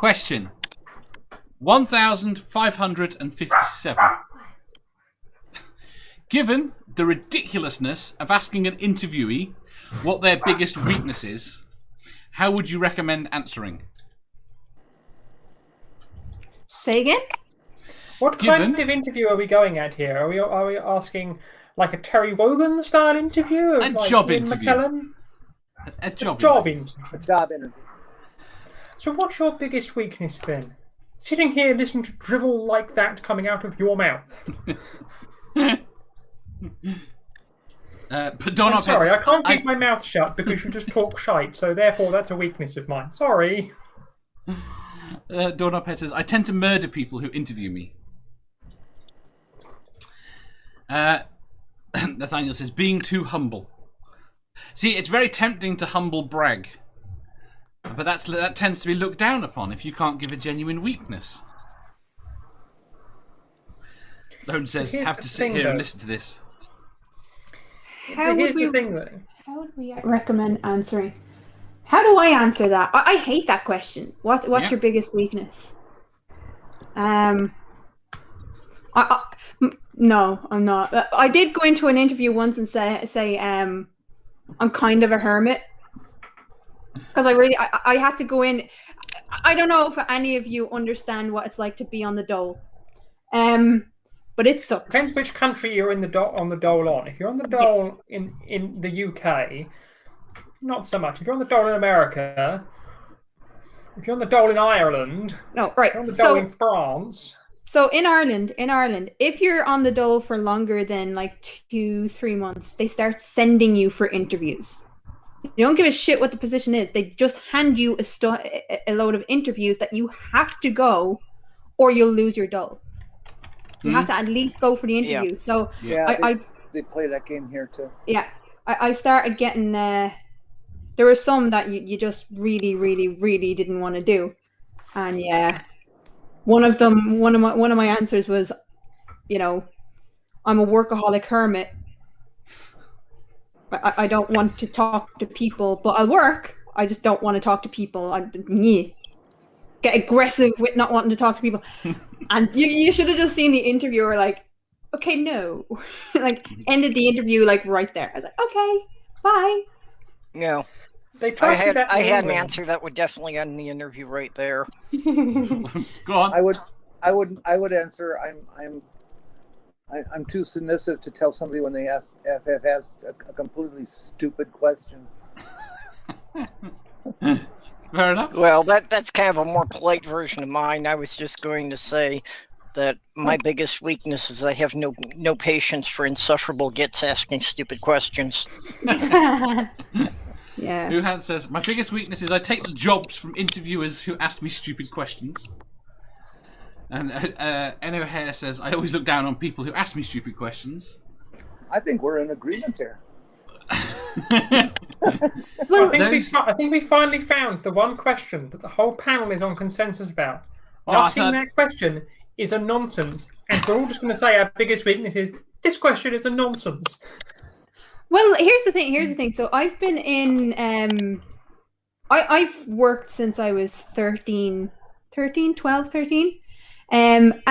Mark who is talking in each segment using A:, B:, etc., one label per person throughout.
A: Question 1557. Given the ridiculousness of asking an interviewee what their biggest weakness is, how would you recommend answering?
B: Say again?
C: What kind of interview are we going at here? Are we asking like a Terry Wogan style interview?
A: A
C: like
A: job
C: Ian
A: interview.
C: McKellen?
A: A job
C: interview.
D: A job interview.
C: So what's your biggest weakness then? Sitting here listening to drivel like that coming out of your mouth.
A: But Don
C: I'm sorry, I can't keep my mouth shut because you just talk shite, so therefore that's a weakness of mine. Sorry.
A: Dawn Arpett says, I tend to murder people who interview me. Nathaniel says, being too humble. See, it's very tempting to humble brag. But that tends to be looked down upon if you can't give a genuine weakness. Lone says, have to sit here and listen to this.
B: How would we recommend answering? How do I answer that? I hate that question. What's your biggest weakness? No, I'm not. I did go into an interview once and say I'm kind of a hermit. Because I had to go in. I don't know if any of you understand what it's like to be on the dole. But it sucks.
C: Depends which country you're on the dole on. If you're on the dole in the UK, not so much. If you're on the dole in America, if you're on the dole in Ireland,
B: no, right.
C: If you're on the dole in France.
B: So in Ireland, if you're on the dole for longer than like 2-3 months, they start sending you for interviews. You don't give a shit what the position is. They just hand you a load of interviews that you have to go, or you'll lose your dole. You have to at least go for the interview. So
D: they play that game here too.
B: Yeah, I started getting. There were some that you just really, really, really didn't want to do, and one of my answers was, I'm a workaholic hermit. I don't want to talk to people, but I'll work. I just don't want to talk to people. Get aggressive with not wanting to talk to people. And you should have just seen the interviewer like, okay, no. Like, ended the interview like right there. I was like, okay, bye.
E: No. I had an answer that would definitely end the interview right there.
A: Go on.
D: I would answer. I'm too submissive to tell somebody when they have asked a completely stupid question.
A: Fair enough.
E: Well, that's kind of a more polite version of mine. I was just going to say that my biggest weakness is I have no patience for insufferable gits asking stupid questions.
B: Yeah.
A: Luhan says, my biggest weakness is I take the jobs from interviewers who ask me stupid questions. And N. O'Hare says, I always look down on people who ask me stupid questions.
D: I think we're in agreement here.
C: Well, I think we finally found the one question that the whole panel is on consensus about. Asking that question is a nonsense. And we're all just going to say our biggest weakness is, this question is a nonsense.
B: Well, here's the thing. So I've been in... I've worked since I was 13. And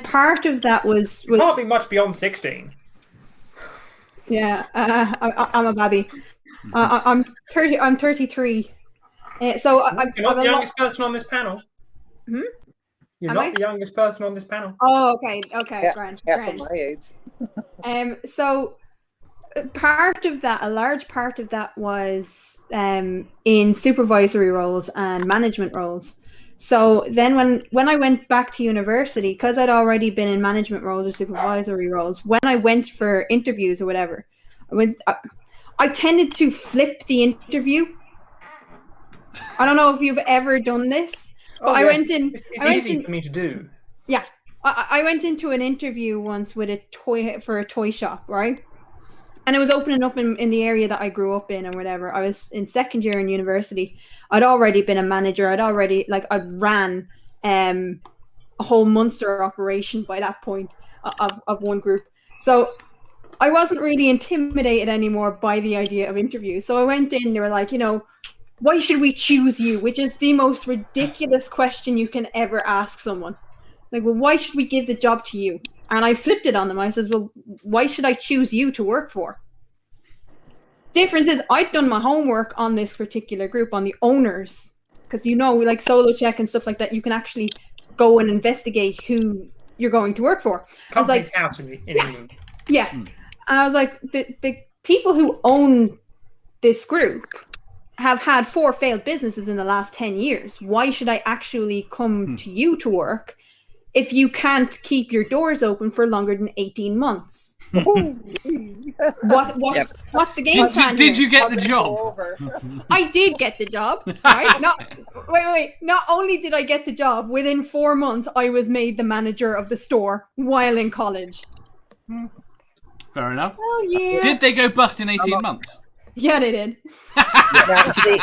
B: part of that was
C: can't be much beyond 16.
B: Yeah, I'm a babby. I'm 30. I'm 33. So
C: you're not the youngest person on this panel.
B: Hmm?
C: You're not the youngest person on this panel.
B: Oh, okay, grand.
D: Half of my age.
B: So part of that, a large part of that was in supervisory roles and management roles. So then when I went back to university, because I'd already been in management roles or supervisory roles, when I went for interviews or whatever, I tended to flip the interview. I don't know if you've ever done this, but I went in...
C: It's easy for me to do.
B: Yeah. I went into an interview once with a toy shop, right? And it was opening up in the area that I grew up in and whatever. I was in second year in university. I'd already been a manager. I'd ran a whole Munster operation by that point of one group. So I wasn't really intimidated anymore by the idea of interviews. So I went in, they were like, why should we choose you? Which is the most ridiculous question you can ever ask someone. Like, well, why should we give the job to you? And I flipped it on them. I says, well, why should I choose you to work for? Difference is, I'd done my homework on this particular group, on the owners. Because, like Solo Check and stuff like that, you can actually go and investigate who you're going to work for. I was like,
C: house in England.
B: Yeah. And I was like, the people who own this group have had 4 failed businesses in the last 10 years. Why should I actually come to you to work if you can't keep your doors open for longer than 18 months? What's the game plan?
A: Did you get the job?
B: I did get the job. Right? Wait. Not only did I get the job, within 4 months, I was made the manager of the store while in college.
A: Fair enough.
B: Oh, yeah.
A: Did they go bust in 18 months?
B: Yeah, they did.
E: Now, see,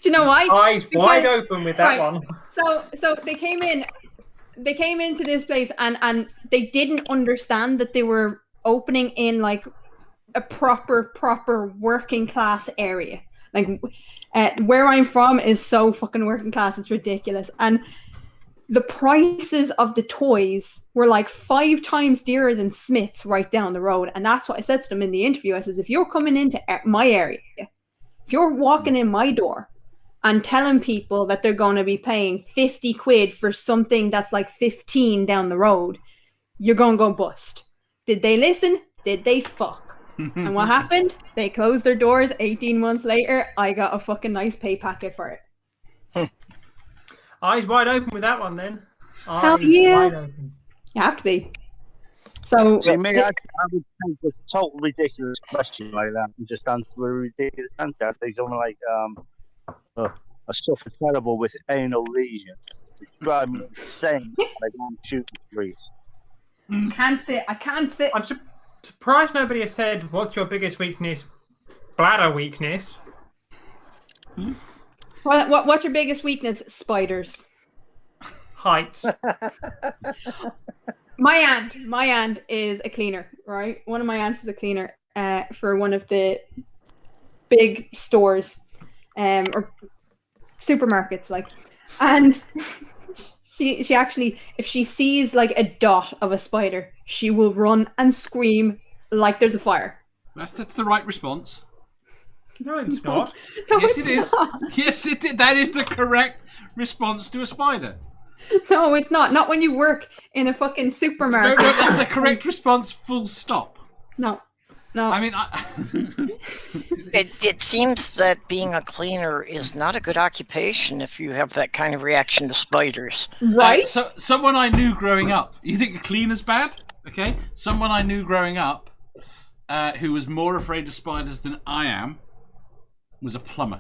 B: Do you know why?
C: Eyes wide open with that one.
B: So they came into this place and they didn't understand that they were opening in like a proper working class area. Like where I'm from is so fucking working class, it's ridiculous. And the prices of the toys were like 5 times dearer than Smith's right down the road. And that's what I said to them in the interview. I says, if you're coming into my area, if you're walking in my door and telling people that they're going to be paying 50 quid for something that's like 15 down the road, you're going to go bust. Did they listen? Did they fuck? And what happened? They closed their doors. 18 months later, I got a fucking nice pay packet for it.
C: Eyes wide open with that one, then.
B: Hell yeah. Wide open. You have to be. So,
F: See, me, I would take a total ridiculous question like that and just answer a ridiculous answer. I think something like, I suffer terrible with anal lesions. It drives me insane. Like I'm shooting trees.
B: I can't sit.
C: I'm surprised nobody has said, what's your biggest weakness? Bladder weakness.
B: What's your biggest weakness? Spiders.
C: Heights.
B: My aunt is a cleaner, right? One of my aunts is a cleaner for one of the big stores or supermarkets, like. And she actually, if she sees like a dot of a spider, she will run and scream like there's a fire.
A: That's the right response.
C: No, it's not.
B: No,
A: Yes, it is.
B: not.
A: Yes, it is. That is the correct response to a spider.
B: No, it's not. Not when you work in a fucking supermarket.
A: No, that's the correct response, full stop.
B: No.
A: I mean,
E: it seems that being a cleaner is not a good occupation if you have that kind of reaction to spiders.
B: Right?
A: So someone I knew growing up. You think a cleaner's bad? Okay. Someone I knew growing up who was more afraid of spiders than I am was a plumber.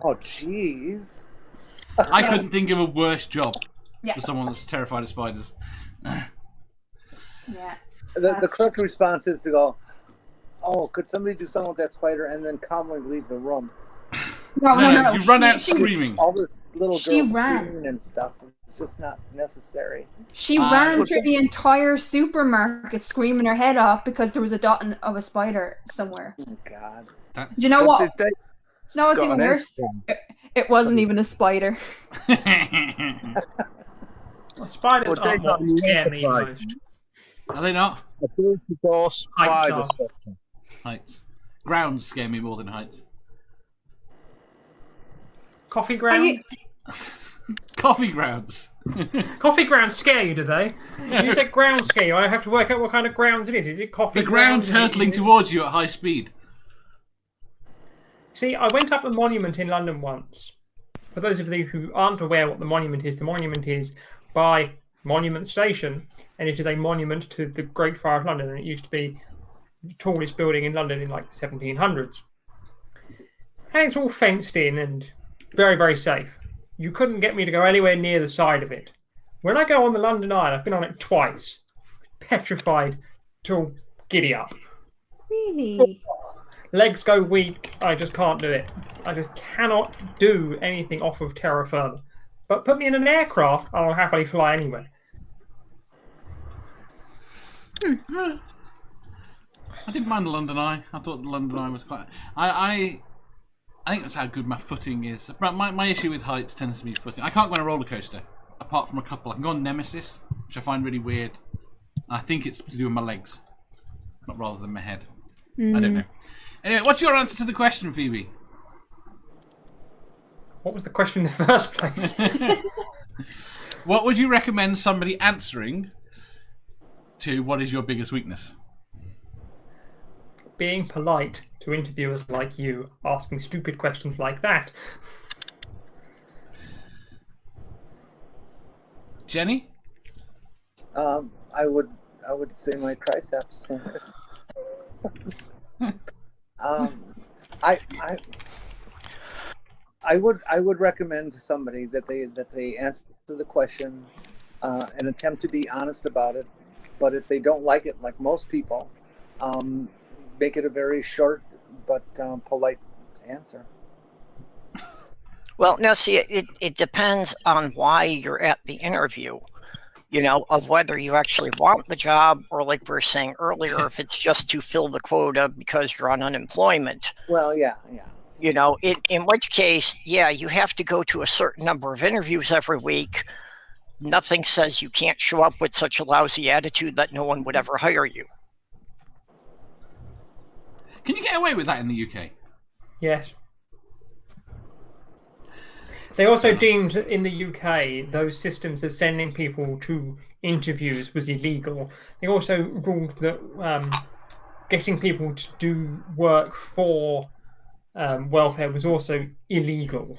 D: Oh, jeez.
A: I couldn't think of a worse job
B: Yeah.
A: for someone that's terrified of spiders.
B: Yeah.
D: The correct response is to go, oh, could somebody do something with that spider and then calmly leave the room?
B: No.
A: You run out screaming.
D: All this little
B: She
D: girl
B: ran.
D: screaming and stuff is just not necessary.
B: She ran through the entire supermarket screaming her head off because there was a dot of a spider somewhere.
D: Oh, God.
B: Do you know what?
F: Did they
B: No, it's
F: got
B: even
F: an
B: worse. It wasn't even a spider.
C: Well, spiders
F: Well,
C: are
F: they got
C: what scare me
F: notified.
C: most.
A: Are they not?
F: a door spider
C: Heights are.
F: section?
A: Heights. Grounds scare me more than heights.
C: Coffee
B: Are
C: ground?
B: you-
A: Coffee grounds.
C: Coffee grounds scare you, do they? You said ground scare you. I have to work out what kind of grounds it is. Is it coffee
A: The ground's
C: grounds?
A: hurtling towards you at high speed.
C: See, I went up the monument in London once. For those of you who aren't aware what the monument is by Monument Station, and it is a monument to the Great Fire of London, and it used to be the tallest building in London in like the 1700s. And it's all fenced in and very, very safe. You couldn't get me to go anywhere near the side of it. When I go on the London Eye, I've been on it twice, petrified till giddy up.
B: Really?
C: Legs go weak. I just can't do it. I just cannot do anything off of terra firma. But put me in an aircraft, I'll happily fly anywhere.
A: I didn't mind the London Eye. I thought the London Eye was quite. I think that's how good my footing is. My issue with heights tends to be footing. I can't go on a roller coaster, apart from a couple. I can go on Nemesis, which I find really weird. I think it's to do with my legs, not rather than my head. I don't know. Anyway, what's your answer to the question, Phoebe?
C: What was the question in the first place?
A: What would you recommend somebody answering to what is your biggest weakness?
C: Being polite to interviewers like you, asking stupid questions like that.
A: Jenny?
D: I would say my triceps. I would recommend to somebody that they answer the question and attempt to be honest about it. But if they don't like it, like most people, make it a very short but polite answer.
E: Well, now see, it depends on why you're at the interview. You know, of whether you actually want the job, or like we were saying earlier, if it's just to fill the quota because you're on unemployment.
D: Well, yeah.
E: You know, in which case, yeah, you have to go to a certain number of interviews every week. Nothing says you can't show up with such a lousy attitude that no one would ever hire you.
A: Can you get away with that in the UK?
C: Yes. They also deemed in the UK those systems of sending people to interviews was illegal. They also ruled that getting people to do work for welfare was also illegal.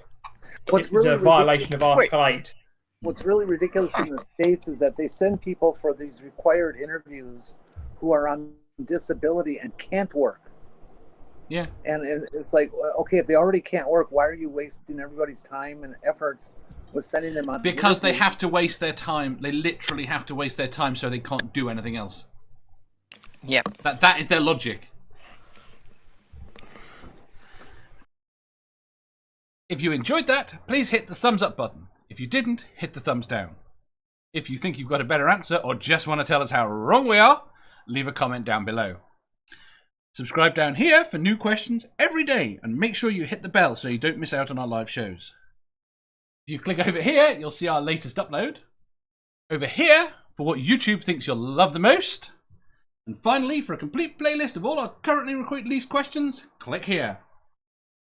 C: It was a violation of Article 8.
D: What's really ridiculous in the States is that they send people for these required interviews who are on disability and can't work.
A: Yeah.
D: And it's like, okay, if they already can't work, why are you wasting everybody's time and efforts with sending them on?
A: Because they have to waste their time. They literally have to waste their time so they can't do anything else.
E: Yep.
A: That is their logic. If you enjoyed that, please hit the thumbs up button. If you didn't, hit the thumbs down. If you think you've got a better answer or just want to tell us how wrong we are, leave a comment down below. Subscribe down here for new questions every day, and make sure you hit the bell so you don't miss out on our live shows. If you click over here, you'll see our latest upload. Over here, for what YouTube thinks you'll love the most. And finally, for a complete playlist of all our currently released questions, click here.